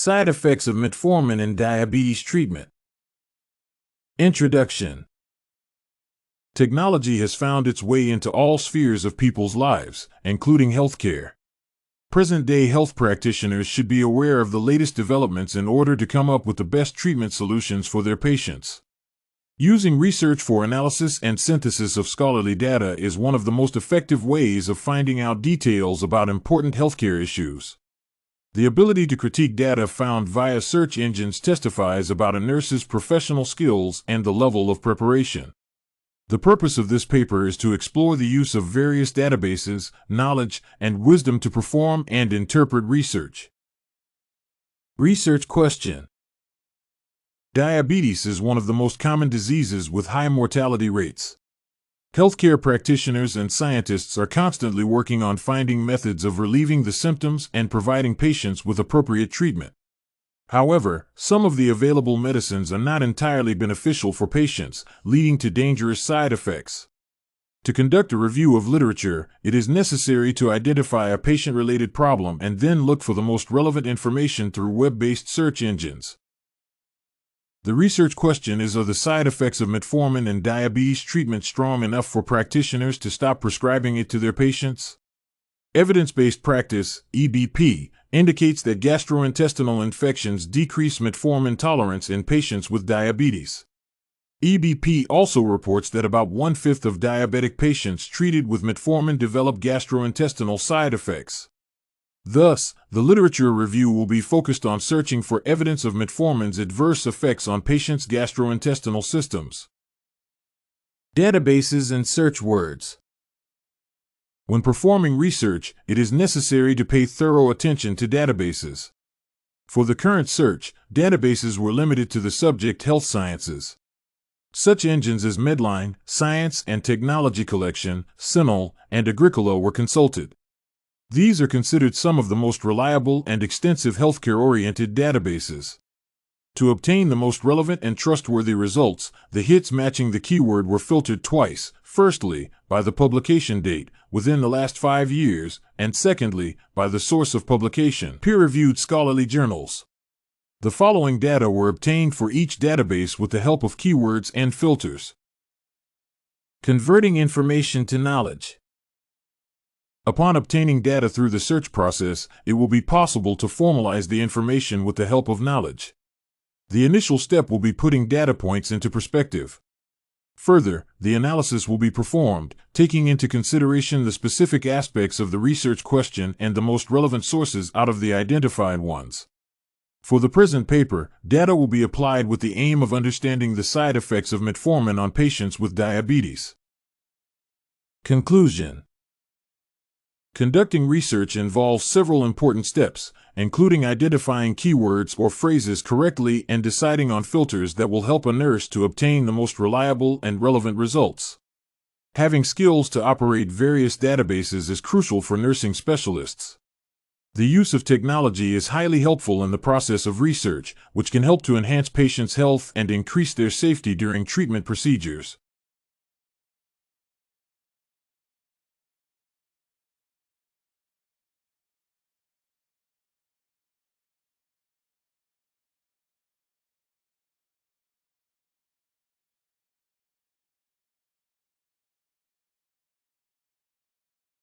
Side effects of metformin in diabetes treatment. Introduction. Technology has found its way into all spheres of people's lives, including healthcare. Present-day health practitioners should be aware of the latest developments in order to come up with the best treatment solutions for their patients. Using research for analysis and synthesis of scholarly data is one of the most effective ways of finding out details about important healthcare issues. The ability to critique data found via search engines testifies about a nurse's professional skills and the level of preparation. The purpose of this paper is to explore the use of various databases, knowledge, and wisdom to perform and interpret research. Research question. Diabetes is one of the most common diseases with high mortality rates. Healthcare practitioners and scientists are constantly working on finding methods of relieving the symptoms and providing patients with appropriate treatment. However, some of the available medicines are not entirely beneficial for patients, leading to dangerous side effects. To conduct a review of literature, it is necessary to identify a patient-related problem and then look for the most relevant information through web-based search engines. The research question is: are the side effects of metformin in diabetes treatment strong enough for practitioners to stop prescribing it to their patients? Evidence-based practice, EBP, indicates that gastrointestinal infections decrease metformin tolerance in patients with diabetes. EBP also reports that about 1/5 of diabetic patients treated with metformin develop gastrointestinal side effects. Thus, the literature review will be focused on searching for evidence of metformin's adverse effects on patients' gastrointestinal systems. Databases and search words. When performing research, it is necessary to pay thorough attention to databases. For the current search, databases were limited to the subject health sciences. Such engines as MEDLINE, Science and Technology Collection, CINAHL, and Agricola were consulted. These are considered some of the most reliable and extensive healthcare-oriented databases. To obtain the most relevant and trustworthy results, the hits matching the keyword were filtered twice: firstly, by the publication date, within the last 5 years, and secondly, by the source of publication, peer-reviewed scholarly journals. The following data were obtained for each database with the help of keywords and filters. Converting information to knowledge. Upon obtaining data through the search process, it will be possible to formalize the information with the help of knowledge. The initial step will be putting data points into perspective. Further, the analysis will be performed, taking into consideration the specific aspects of the research question and the most relevant sources out of the identified ones. For the present paper, data will be applied with the aim of understanding the side effects of metformin on patients with diabetes. Conclusion. Conducting research involves several important steps, including identifying keywords or phrases correctly and deciding on filters that will help a nurse to obtain the most reliable and relevant results. Having skills to operate various databases is crucial for nursing specialists. The use of technology is highly helpful in the process of research, which can help to enhance patients' health and increase their safety during treatment procedures.